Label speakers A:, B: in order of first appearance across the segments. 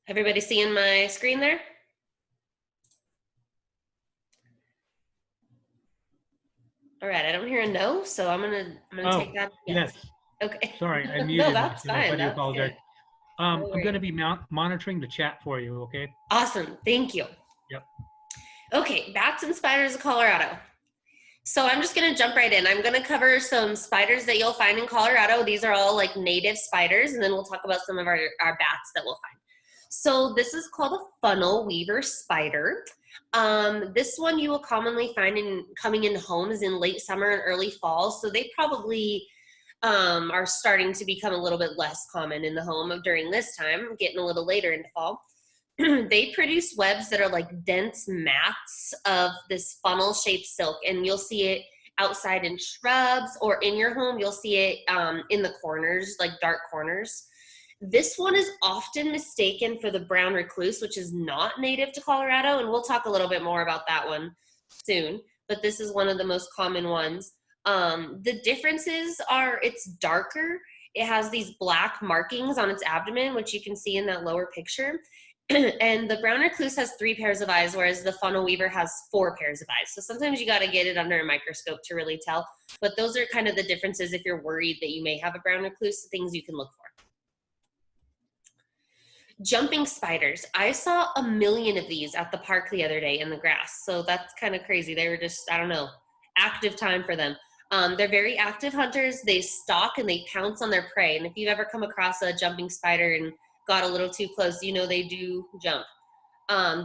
A: Everybody seeing my screen there? All right, I don't hear a no, so I'm gonna take that yes.
B: Yes.
A: Okay.
B: Sorry, I
A: No,
B: muted
A: that's
B: myself. I
A: fine.
B: do
A: That's
B: apologize.
A: good. No
B: I'm going to
A: worries.
B: be monitoring the chat for you, okay?
A: Awesome. Thank you.
B: Yep.
A: Okay, bats and spiders of Colorado. So I'm just gonna jump right in. I'm gonna cover some spiders that you'll find in Colorado. These are all like native spiders, and then we'll talk about some of our bats that we'll find. So this is called a funnel weaver spider. This one you will commonly find coming in homes in late summer and early fall. So they probably are starting to become a little bit less common in the home during this time, getting a little later into fall. They produce webs that are like dense mats of this funnel shaped silk, and you'll see it outside in shrubs, or in your home you'll see it in the corners, like dark corners. This one is often mistaken for the brown recluse, which is not native to Colorado, and we'll talk a little bit more about that one soon, but this is one of the most common ones. The differences are it's darker. It has these black markings on its abdomen, which you can see in that lower picture. And the brown recluse has 3 pairs of eyes, whereas the funnel weaver has 4 pairs of eyes. So sometimes you got to get it under a microscope to really tell. But those are kind of the differences if you're worried that you may have a brown recluse, things you can look for. Jumping spiders. I saw a million of these at the park the other day in the grass. So that's kind of crazy. They were just, I don't know, active time for them. They're very active hunters. They stalk and they pounce on their prey. And if you've ever come across a jumping spider and got a little too close, you know they do jump.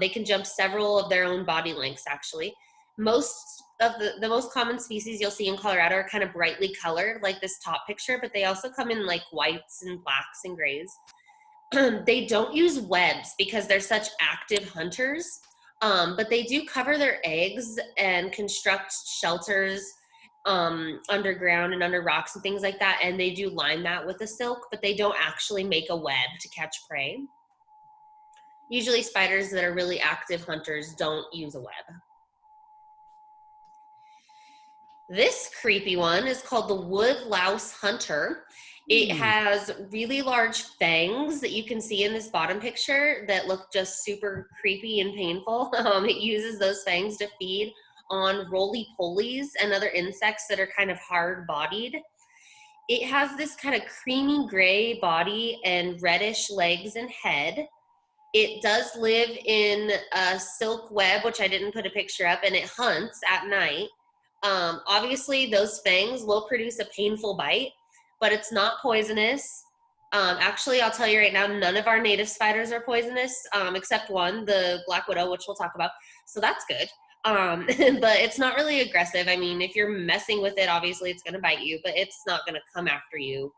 A: They can jump several of their own body lengths, actually. Most of the most common species you'll see in Colorado are kind of brightly colored, like this top picture, but they also come in like whites and blacks and grays. They don't use webs because they're such active hunters, but they do cover their eggs and construct shelters underground and under rocks and things like that, and they do line that with a silk, but they don't actually make a web to catch prey. Usually spiders that are really active hunters don't use a web. This creepy one is called the wood louse hunter. It has really large fangs that you can see in this bottom picture that look just super creepy and painful. It uses those fangs to feed on roly-polies and other insects that are kind of hard-bodied. It has this kind of creamy gray body and reddish legs and head. It does live in a silk web, which I didn't put a picture up, and it hunts at night. Obviously, those fangs will produce a painful bite, but it's not poisonous. Actually, I'll tell you right now, none of our native spiders are poisonous, except one, the black widow, which we'll talk about. So that's good. But it's not really aggressive. I mean, if you're messing with it, obviously it's going to bite you, but it's not going to come after you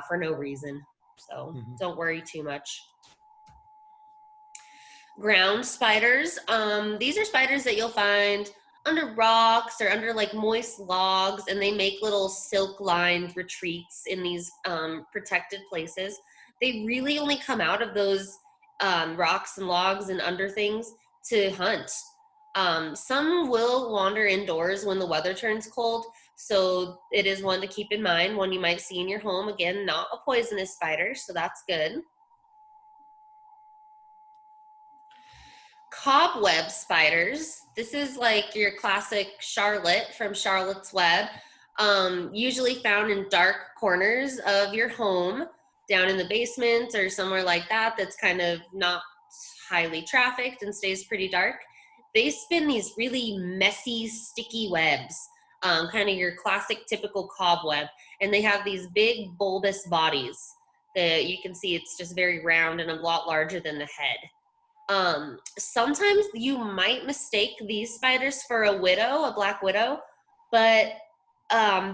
A: for no reason. So don't worry too much. Ground spiders. These are spiders that you'll find under rocks or under like moist logs, and they make little silk-lined retreats in these protected places. They really only come out of those rocks and logs and under things to hunt. Some will wander indoors when the weather turns cold, so it is one to keep in mind, one you might see in your home. Again, not a poisonous spider, so that's good. Cobweb spiders. This is like your classic Charlotte from Charlotte's Web, usually found in dark corners of your home, down in the basement or somewhere like that that's kind of not highly trafficked and stays pretty dark. They spin these really messy, sticky webs, kind of your classic typical cobweb, and they have these big bulbous bodies that you can see it's just very round and a lot larger than the head. Sometimes you might mistake these spiders for a widow, a black widow, but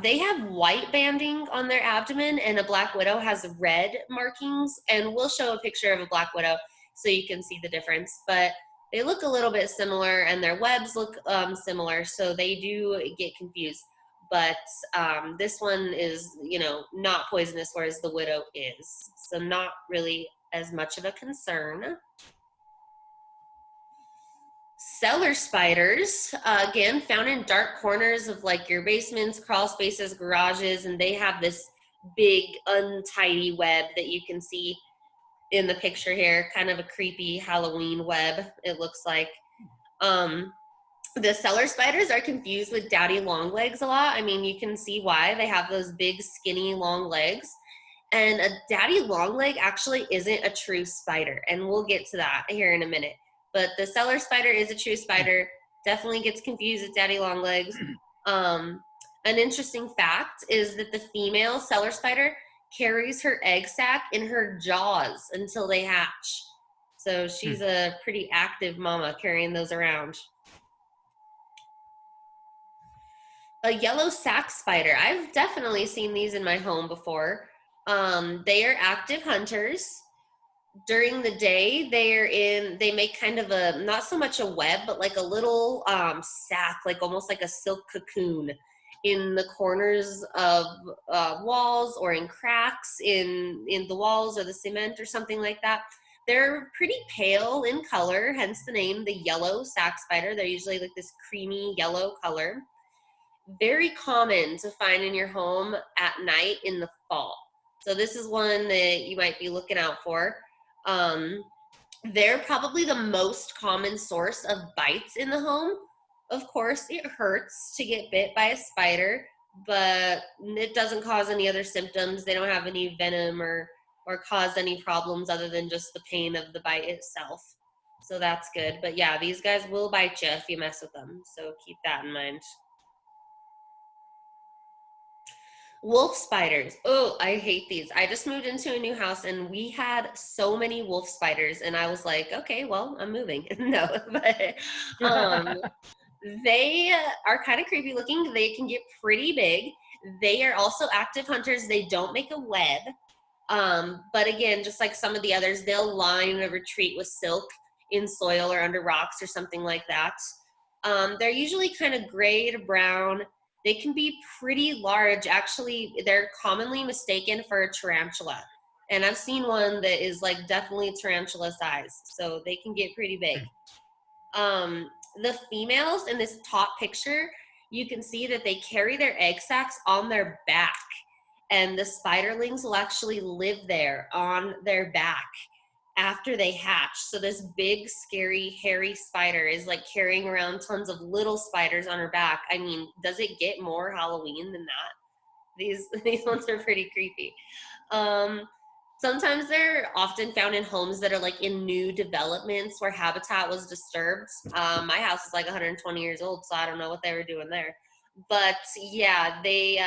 A: they have white banding on their abdomen, and a black widow has red markings, and we'll show a picture of a black widow so you can see the difference. But they look a little bit similar, and their webs look similar, so they do get confused. But this one is, you know, not poisonous, whereas the widow is. So not really as much of a concern. Cellar spiders, again, found in dark corners of like your basements, crawl spaces, garages, and they have this big untidy web that you can see. in the picture here, kind of a creepy Halloween web, it looks like. The cellar spiders are confused with daddy long legs a lot. I mean, you can see why. They have those big, skinny, long legs. And a daddy long leg actually isn't a true spider. And we'll get to that here in a minute. But the cellar spider is a true spider. Definitely gets confused with daddy long legs. An interesting fact is that the female cellar spider carries her egg sac in her jaws until they hatch. So she's a pretty active mama carrying those around. A yellow sac spider. I've definitely seen these in my home before. They are active hunters. During the day, they make kind of a, not so much a web, but like a little sack, like almost like a silk cocoon in the corners of walls or in cracks in the walls or the cement or something like that. They're pretty pale in color, hence the name, the yellow sac spider. They're usually like this creamy yellow color. Very common to find in your home at night in the fall. So this is one that you might be looking out for. They're probably the most common source of bites in the home. Of course, it hurts to get bit by a spider, but it doesn't cause any other symptoms. They don't have any venom or cause any problems other than just the pain of the bite itself. So that's good. But yeah, these guys will bite you if you mess with them. So keep that in mind. Wolf spiders. Oh, I hate these. I just moved into a new house and we had so many wolf spiders and I was like, okay, well, I'm moving. No, but they are kind of creepy looking. They can get pretty big. They are also active hunters. They don't make a web. But again, just like some of the others, they'll line a retreat with silk in soil or under rocks or something like that. They're usually kind of gray to brown. They can be pretty large. Actually, they're commonly mistaken for a tarantula. And I've seen one that is like definitely tarantula size. So they can get pretty big. The females in this top picture, you can see that they carry their egg sacs on their back. And the spiderlings will actually live there on their back after they hatch. So this big, scary, hairy spider is like carrying around tons of little spiders on her back. I mean, does it get more Halloween than that? These ones are pretty creepy. Sometimes they're often found in homes that are like in new developments where habitat was disturbed. My house is like 120 years old, so I don't know what they were doing there. But yeah, they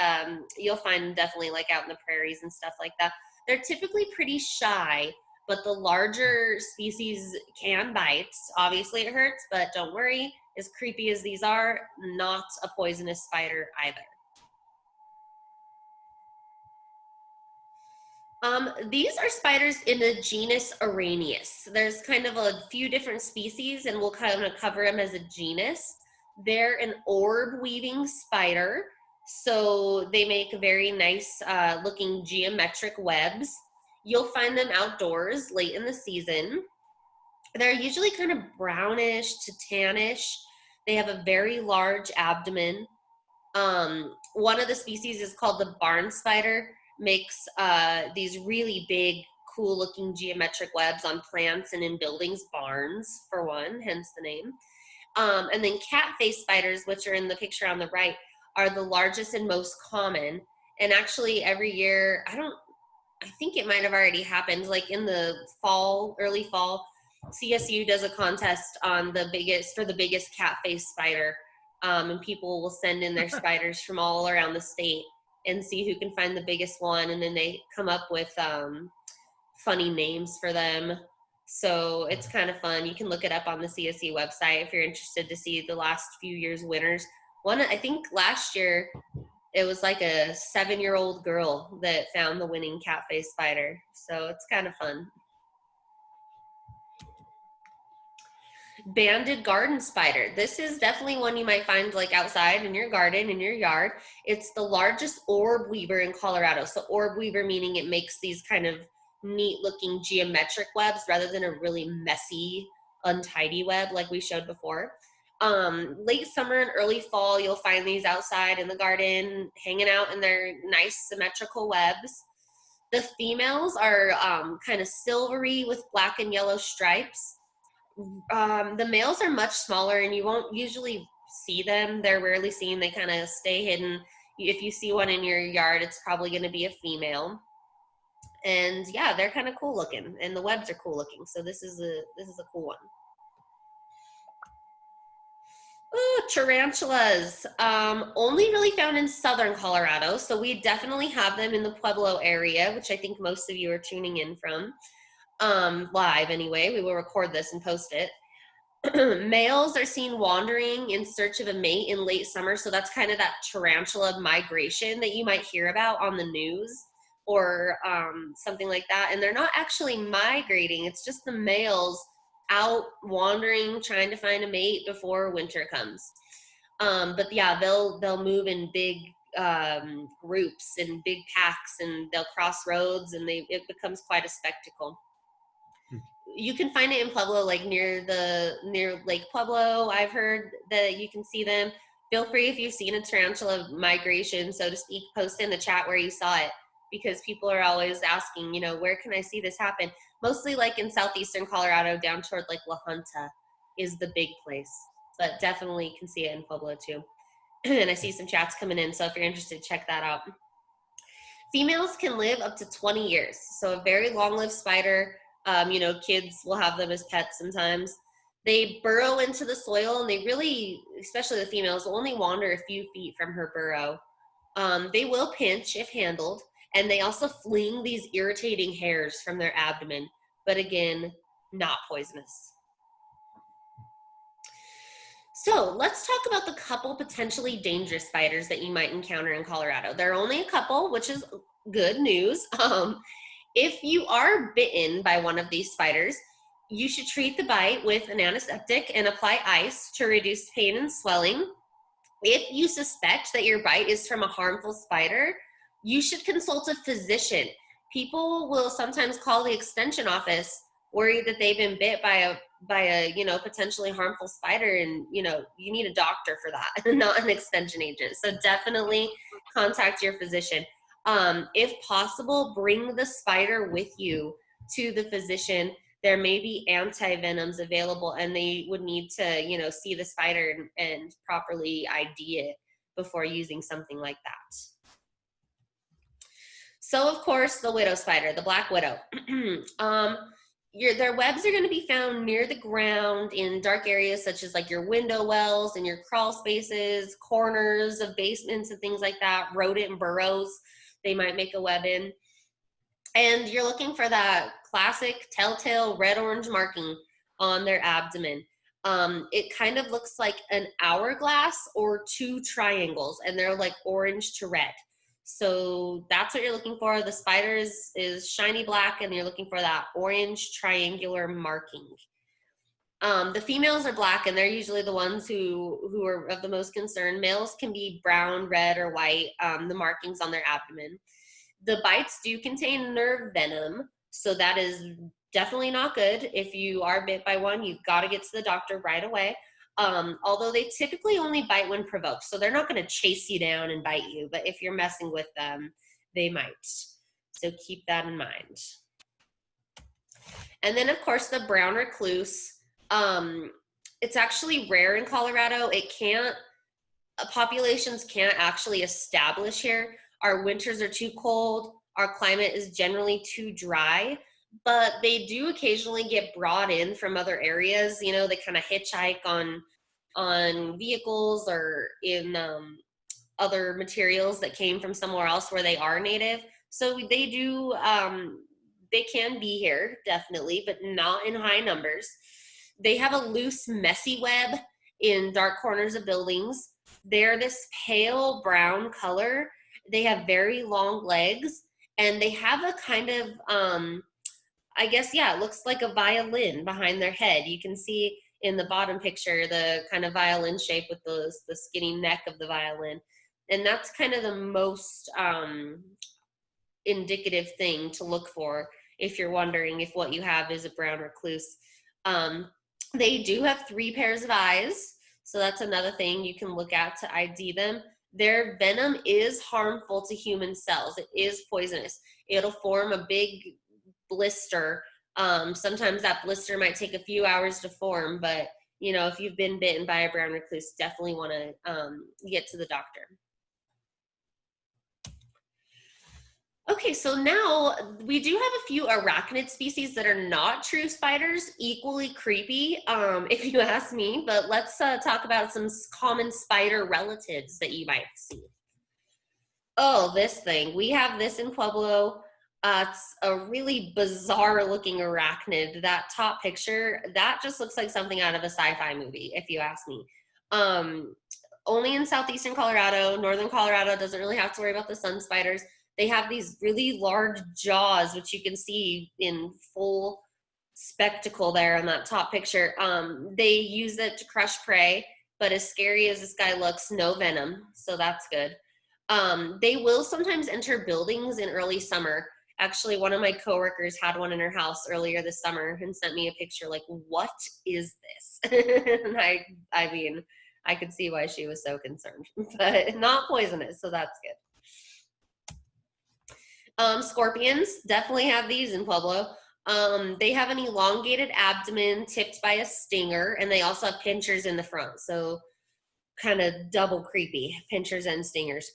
A: you'll find them definitely like out in the prairies and stuff like that. They're typically pretty shy, but the larger species can bite. Obviously it hurts, but don't worry, as creepy as these are, not a poisonous spider either. These are spiders in the genus Araneus. There's kind of a few different species and we'll kind of cover them as a genus. They're an orb weaving spider. So they make very nice looking geometric webs. You'll find them outdoors late in the season. They're usually kind of brownish to tannish. They have a very large abdomen. One of the species is called the barn spider, makes these really big, cool looking geometric webs on plants and in buildings, barns for one, hence the name. And then cat face spiders, which are in the picture on the right, are the largest and most common. And actually every year, I think it might have already happened, like in the fall, early fall, CSU does a contest on the biggest cat face spider. And people will send in their spiders from all around the state and see who can find the biggest one. And then they come up with funny names for them. So it's kind of fun. You can look it up on the CSU website if you're interested to see the last few years' winners. One, I think last year, it was like a 7-year-old girl that found the winning cat face spider. So it's kind of fun. Banded garden spider. This is definitely one you might find like outside in your garden, in your yard. It's the largest orb weaver in Colorado. So orb weaver meaning it makes these kind of neat looking geometric webs rather than a really messy, untidy web like we showed before. Late summer and early fall, you'll find these outside in the garden, hanging out in their nice symmetrical webs. The females are kind of silvery with black and yellow stripes. The males are much smaller and you won't usually see them. They're rarely seen. They kind of stay hidden. If you see one in your yard, it's probably going to be a female. And yeah, they're kind of cool looking, and the webs are cool looking. So this is a cool one. Ooh, tarantulas. Only really found in southern Colorado. So we definitely have them in the Pueblo area, which I think most of you are tuning in from. Live anyway. We will record this and post it. Males are seen wandering in search of a mate in late summer. So that's kind of that tarantula migration that you might hear about on the news or something like that. And they're not actually migrating. It's just the males out wandering, trying to find a mate before winter comes. But yeah, they'll move in big groups and big packs, and they'll cross roads, and it becomes quite a spectacle. You can find it in Pueblo, like near Lake Pueblo. I've heard that you can see them. Feel free, if you've seen a tarantula migration, so to speak, post in the chat where you saw it, because people are always asking, you know, where can I see this happen? Mostly like in southeastern Colorado, down toward like La Junta is the big place, but definitely can see it in Pueblo too. And I see some chats coming in, so if you're interested, check that out. Females can live up to 20 years, so a very long-lived spider. You know, kids will have them as pets sometimes. They burrow into the soil, and they really, especially the females, will only wander a few feet from her burrow. They will pinch if handled, and they also fling these irritating hairs from their abdomen, but again, not poisonous. So let's talk about the couple potentially dangerous spiders that you might encounter in Colorado. There are only a couple, which is good news. If you are bitten by one of these spiders, you should treat the bite with an antiseptic and apply ice to reduce pain and swelling. If you suspect that your bite is from a harmful spider, you should consult a physician. People will sometimes call the extension office worried that they've been bit by a you know, potentially harmful spider, and you know, you need a doctor for that, not an extension agent. So definitely contact your physician. If possible, bring the spider with you to the physician. There may be anti-venoms available, and they would need to, you know, see the spider and properly ID it before using something like that. So of course, the widow spider, the black widow. Their webs are going to be found near the ground in dark areas such as like your window wells and your crawl spaces, corners of basements and things like that, rodent burrows they might make a web in. And you're looking for that classic telltale red-orange marking on their abdomen. It kind of looks like an hourglass or two triangles, and they're like orange to red. So that's what you're looking for. The spider is shiny black, and you're looking for that orange triangular marking. The females are black, and they're usually the ones who are of the most concern. Males can be brown, red, or white, the markings on their abdomen. The bites do contain nerve venom, so that is definitely not good. If you are bit by one, you've got to get to the doctor right away. Although they typically only bite when provoked, so they're not going to chase you down and bite you, but if you're messing with them, they might. So keep that in mind. And then, of course, the brown recluse. It's actually rare in Colorado. Populations can't actually establish here. Our winters are too cold. Our climate is generally too dry, but they do occasionally get brought in from other areas. You know, they kind of hitchhike on vehicles or in other materials that came from somewhere else where they are native. So they do, they can be here, definitely, but not in high numbers. They have a loose, messy web in dark corners of buildings. They're this pale brown color. They have very long legs, and they have a kind of, I guess, yeah, it looks like a violin behind their head. You can see in the bottom picture the kind of violin shape with the skinny neck of the violin. And that's kind of the most indicative thing to look for if you're wondering if what you have is a brown recluse. They do have 3 pairs of eyes, so that's another thing you can look at to ID them. their venom is harmful to human cells. It is poisonous. It'll form a big blister. Sometimes that blister might take a few hours to form, but you know, if you've been bitten by a brown recluse, definitely want to get to the doctor. Okay, so now we do have a few arachnid species that are not true spiders, equally creepy, if you ask me, but let's talk about some common spider relatives that you might see. Oh, this thing. We have this in Pueblo. It's a really bizarre looking arachnid. That top picture, that just looks like something out of a sci-fi movie, if you ask me. Only in southeastern Colorado. Northern Colorado doesn't really have to worry about the sun spiders. They have these really large jaws, which you can see in full spectacle there on that top picture. They use it to crush prey, but as scary as this guy looks, no venom, so that's good. They will sometimes enter buildings in early summer. Actually, one of my coworkers had one in her house earlier this summer and sent me a picture like, what is this? And I mean, I could see why she was so concerned, but not poisonous, so that's good. Scorpions definitely have these in Pueblo. They have an elongated abdomen tipped by a stinger, and they also have pinchers in the front, so kind of double creepy, pinchers and stingers.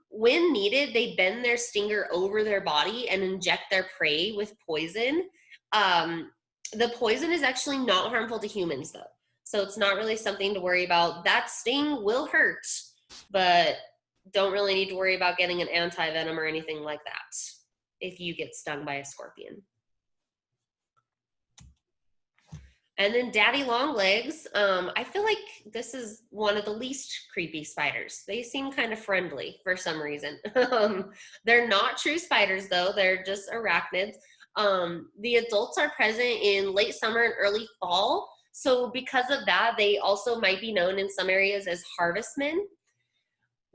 A: When needed, they bend their stinger over their body and inject their prey with poison. The poison is actually not harmful to humans, though, so it's not really something to worry about. That sting will hurt, but don't really need to worry about getting an anti-venom or anything like that if you get stung by a scorpion. And then daddy long legs. I feel like this is one of the least creepy spiders. They seem kind of friendly for some reason. They're not true spiders though, they're just arachnids. The adults are present in late summer and early fall. So because of that, they also might be known in some areas as harvestmen.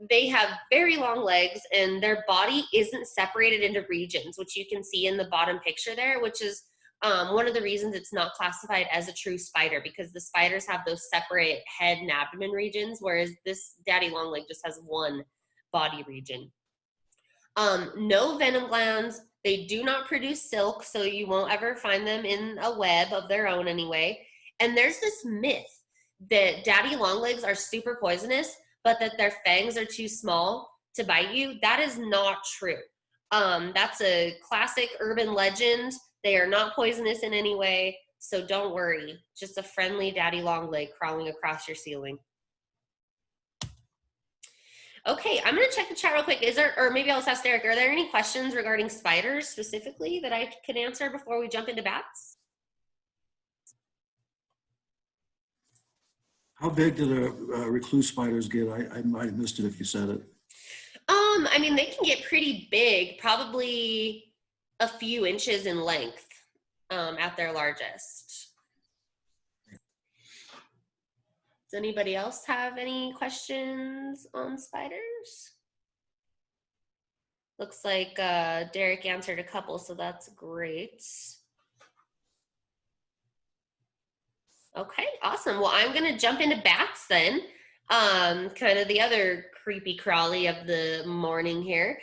A: They have very long legs and their body isn't separated into regions, which you can see in the bottom picture there, which is one of the reasons it's not classified as a true spider, because the spiders have those separate head and abdomen regions, whereas this daddy longleg just has one body region. No venom glands. They do not produce silk, so you won't ever find them in a web of their own anyway. And there's this myth that daddy longlegs are super poisonous, but that their fangs are too small to bite you. That is not true. That's a classic urban legend. They are not poisonous in any way, so don't worry. Just a friendly daddy longleg crawling across your ceiling. Okay, I'm gonna check the chat real quick. Is there, or maybe I'll just ask Derek, are there any questions regarding spiders specifically that I could answer before we jump into bats?
C: How big do the recluse spiders get? I might have missed it if you said it.
A: I mean, they can get pretty big, probably a few inches in length at their largest. Does anybody else have any questions on spiders? Looks like Derek answered a couple, so that's great. Okay, awesome. Well, I'm gonna jump into bats then. Kind of the other creepy crawly of the morning here.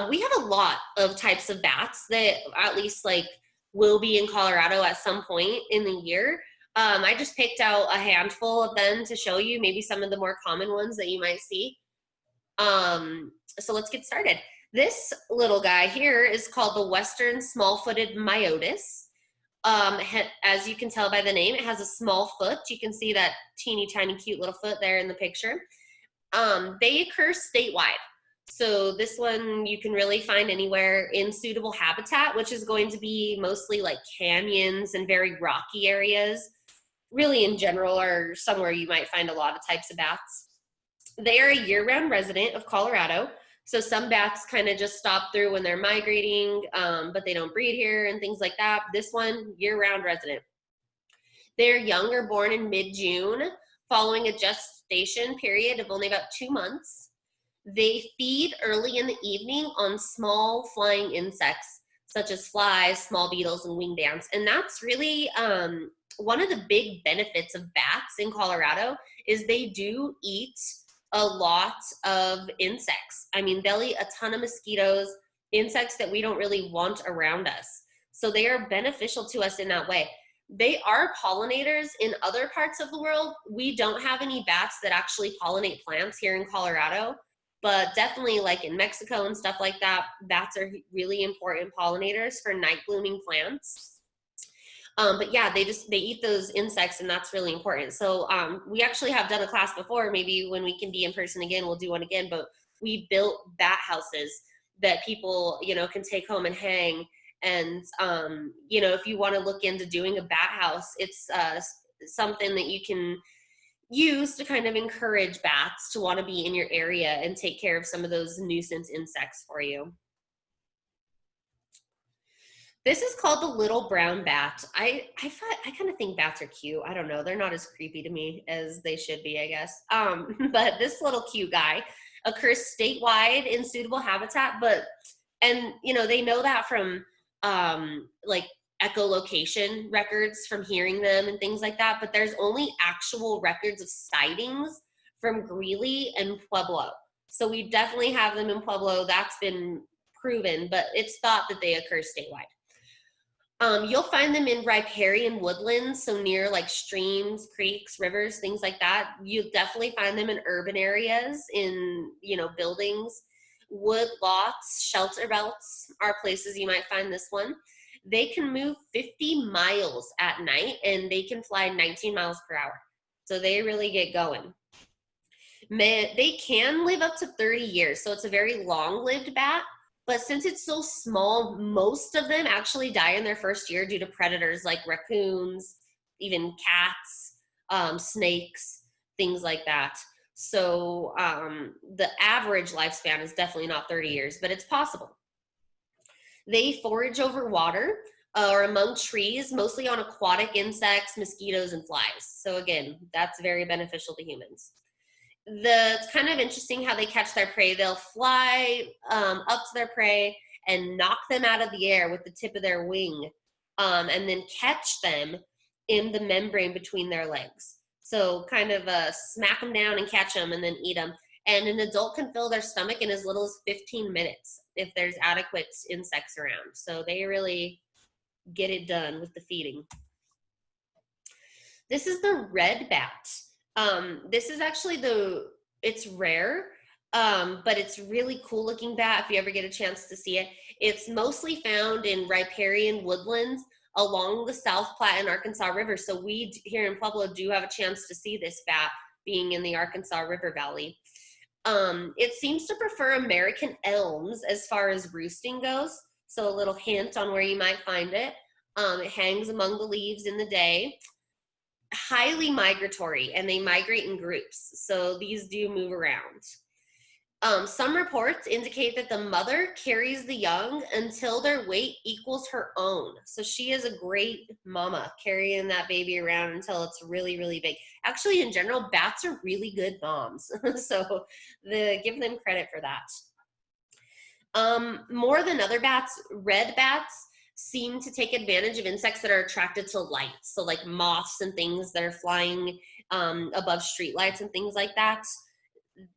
A: We have a lot of types of bats that at least like will be in Colorado at some point in the year. I just picked out a handful of them to show you, maybe some of the more common ones that you might see. So let's get started. This little guy here is called the Western Small-Footed Myotis. As you can tell by the name, it has a small foot. You can see that teeny tiny cute little foot there in the picture. They occur statewide. So this one you can really find anywhere in suitable habitat, which is going to be mostly like canyons and very rocky areas. Really in general are somewhere you might find a lot of types of bats. They are a year-round resident of Colorado. So some bats kind of just stop through when they're migrating, but they don't breed here and things like that. This one, year-round resident. Their young are born in mid-June, following a gestation period of only about 2 months. They feed early in the evening on small flying insects, such as flies, small beetles, and winged ants. And that's really one of the big benefits of bats in Colorado is they do eat a lot of insects. I mean, they'll eat a ton of mosquitoes, insects that we don't really want around us. So they are beneficial to us in that way. They are pollinators in other parts of the world. We don't have any bats that actually pollinate plants here in Colorado, but definitely like in Mexico and stuff like that, bats are really important pollinators for night blooming plants. But yeah, they eat those insects, and that's really important. So we actually have done a class before. Maybe when we can be in person again, we'll do one again. But we built bat houses that people, you know, can take home and hang. And you know, if you want to look into doing a bat house, it's something that you can use to kind of encourage bats to want to be in your area and take care of some of those nuisance insects for you. This is called the little brown bat. I kind of think bats are cute. I don't know. They're not as creepy to me as they should be, I guess. But this little cute guy occurs statewide in suitable habitat. And you know, they know that from like echolocation records from hearing them and things like that. But there's only actual records of sightings from Greeley and Pueblo. So we definitely have them in Pueblo. That's been proven, but it's thought that they occur statewide. You'll find them in riparian woodlands, so near like streams, creeks, rivers, things like that. You'll definitely find them in urban areas, in, you know, buildings. Wood lots, shelter belts are places you might find this one. They can move 50 miles at night, and they can fly 19 miles per hour. So they really get going. They can live up to 30 years, so it's a very long-lived bat. But since it's so small, most of them actually die in their first year due to predators like raccoons, even cats, snakes, things like that. So the average lifespan is definitely not 30 years, but it's possible. They forage over water or among trees, mostly on aquatic insects, mosquitoes, and flies. So again, that's very beneficial to humans. It's kind of interesting how they catch their prey. They'll fly up to their prey and knock them out of the air with the tip of their wing, and then catch them in the membrane between their legs. So kind of smack them down and catch them and then eat them. And an adult can fill their stomach in as little as 15 minutes if there's adequate insects around. So they really get it done with the feeding. This is the red bat. This is actually it's rare, but it's really cool looking bat if you ever get a chance to see it. It's mostly found in riparian woodlands along the South Platte and Arkansas River. So we here in Pueblo do have a chance to see this bat being in the Arkansas River Valley. It seems to prefer American elms as far as roosting goes. So a little hint on where you might find it. It hangs among the leaves in the day. Highly migratory, and they migrate in groups, so these do move around. Some reports indicate that the mother carries the young until their weight equals her own. So she is a great mama carrying that baby around until it's really, really big. Actually, in general, bats are really good moms, so give them credit for that. More than other bats, red bats seem to take advantage of insects that are attracted to light. So like moths and things that are flying above streetlights and things like that.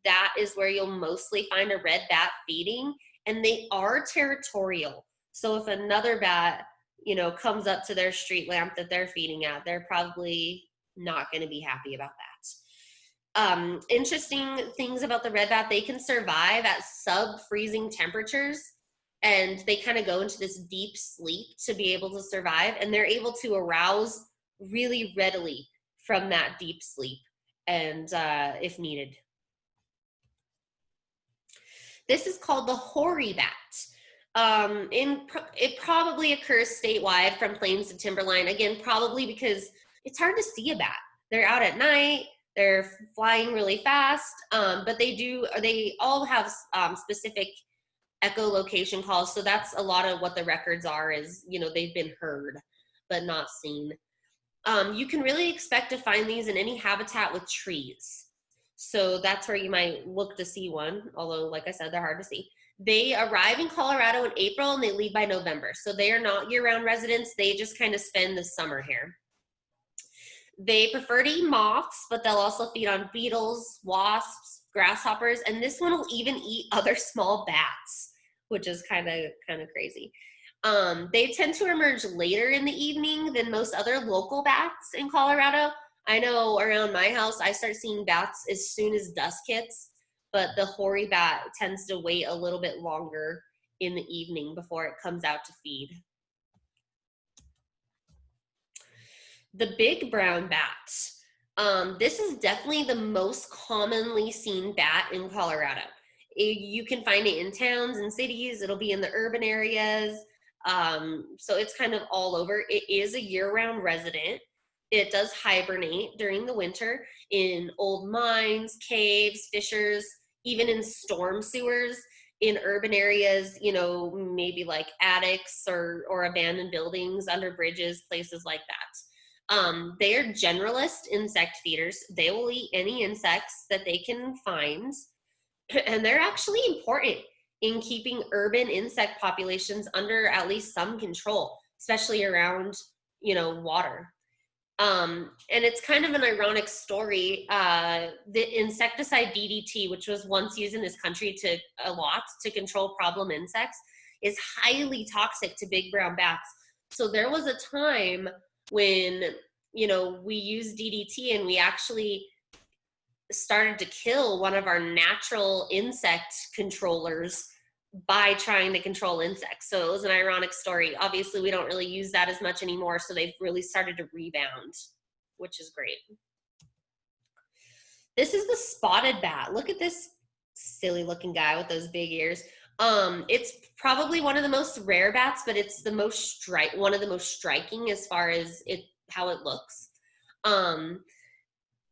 A: That is where you'll mostly find a red bat feeding, and they are territorial. So if another bat, you know, comes up to their street lamp that they're feeding at, they're probably not going to be happy about that. Interesting things about the red bat, they can survive at sub-freezing temperatures, and they kind of go into this deep sleep to be able to survive, and they're able to arouse really readily from that deep sleep, and if needed. This is called the Hoary Bat. It probably occurs statewide from plains to timberline, again, probably because it's hard to see a bat. They're out at night, they're flying really fast, but they all have specific echolocation calls. So that's a lot of what the records are, is, you know, they've been heard but not seen. You can really expect to find these in any habitat with trees. So that's where you might look to see one, although like I said, they're hard to see. They arrive in Colorado in April and they leave by November. So they are not year-round residents. They just kind of spend the summer here. They prefer to eat moths, but they'll also feed on beetles, wasps, grasshoppers, and this one will even eat other small bats, which is kind of crazy. They tend to emerge later in the evening than most other local bats in Colorado. I know around my house, I start seeing bats as soon as dusk hits, but the Hoary Bat tends to wait a little bit longer in the evening before it comes out to feed. The big brown bat. This is definitely the most commonly seen bat in Colorado. You can find it in towns and cities. It'll be in the urban areas. So it's kind of all over. It is a year-round resident. It does hibernate during the winter in old mines, caves, fissures, even in storm sewers, in urban areas, you know, maybe like attics or abandoned buildings, under bridges, places like that. They are generalist insect feeders. They will eat any insects that they can find, and they're actually important in keeping urban insect populations under at least some control, especially around, you know, water. And it's kind of an ironic story. The insecticide DDT, which was once used in this country a lot to control problem insects, is highly toxic to big brown bats. So there was a time when, you know, we used DDT and we actually started to kill one of our natural insect controllers by trying to control insects. So it was an ironic story. Obviously, we don't really use that as much anymore, so they've really started to rebound, which is great. This is the spotted bat. Look at this silly looking guy with those big ears. It's probably one of the most rare bats, but it's the most one of the most striking as far as how it looks.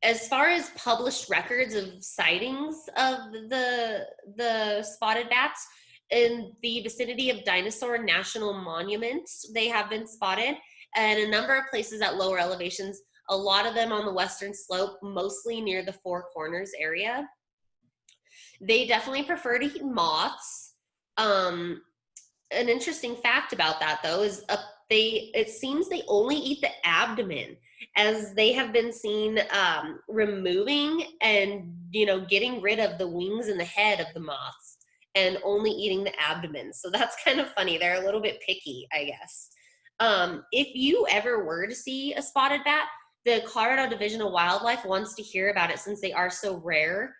A: As far as published records of sightings of the spotted bats, in the vicinity of Dinosaur National Monument, they have been spotted, and a number of places at lower elevations, a lot of them on the western slope, mostly near the Four Corners area. They definitely prefer to eat moths. An interesting fact about that, though, is it seems they only eat the abdomen, as they have been seen removing and, you know, getting rid of the wings and the head of the moths and only eating the abdomen. So that's kind of funny. They're a little bit picky, I guess. If you ever were to see a spotted bat, the Colorado Division of Wildlife wants to hear about it since they are so rare.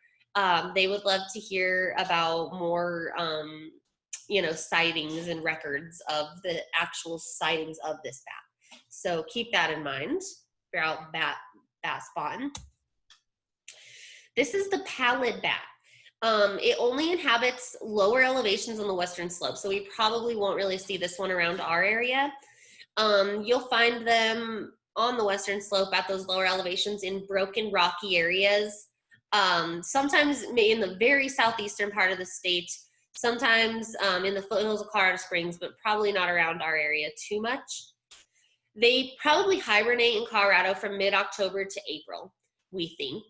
A: They would love to hear about more you know, sightings and records of the actual sightings of this bat. So keep that in mind. If you're out bat spotting. This is the Pallid Bat. It only inhabits lower elevations on the western slope, so we probably won't really see this one around our area. You'll find them on the western slope at those lower elevations in broken rocky areas. Sometimes in the very southeastern part of the state, sometimes in the foothills of Colorado Springs, but probably not around our area too much. They probably hibernate in Colorado from mid-October to April, we think.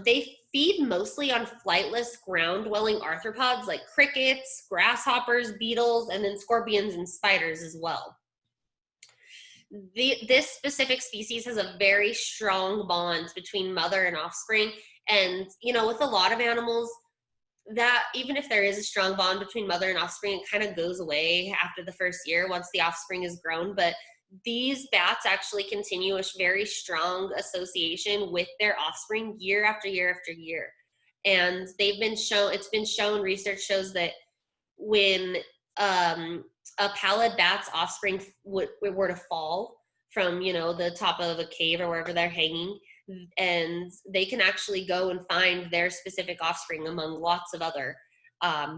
A: They feed mostly on flightless ground-dwelling arthropods like crickets, grasshoppers, beetles, and then scorpions and spiders as well. This specific species has a very strong bond between mother and offspring, and, you know, with a lot of animals, that even if there is a strong bond between mother and offspring, it kind of goes away after the first year once the offspring is grown. But these bats actually continue a very strong association with their offspring year after year after year. And it's been shown, research shows that when a pallid bat's offspring were to fall from, you know, the top of a cave or wherever they're hanging, and they can actually go and find their specific offspring among lots of other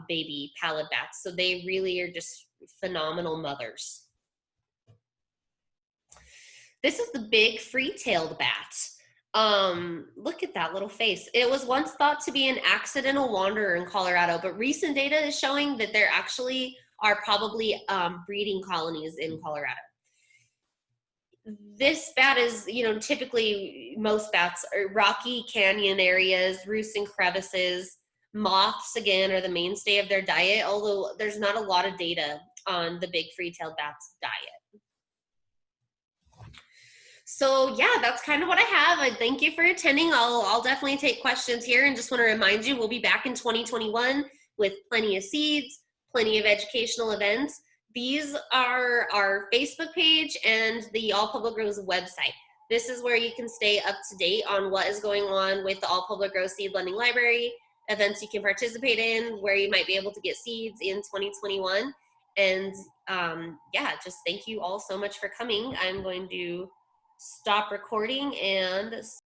A: baby pallid bats. So they really are just phenomenal mothers. This is the big free-tailed bat. Look at that little face. It was once thought to be an accidental wanderer in Colorado, but recent data is showing that there actually are probably breeding colonies in Colorado. This bat is, you know, typically most bats are rocky canyon areas, roosts in crevices. Moths, again, are the mainstay of their diet, although there's not a lot of data on the big free-tailed bat's diet. So yeah, that's kind of what I have. I thank you for attending. I'll definitely take questions here, and just want to remind you, we'll be back in 2021 with plenty of seeds, plenty of educational events. These are our Facebook page and the All Public Grows website. This is where you can stay up to date on what is going on with the All Public Grows Seed Lending Library, events you can participate in, where you might be able to get seeds in 2021. And yeah, just thank you all so much for coming. I'm going to stop recording and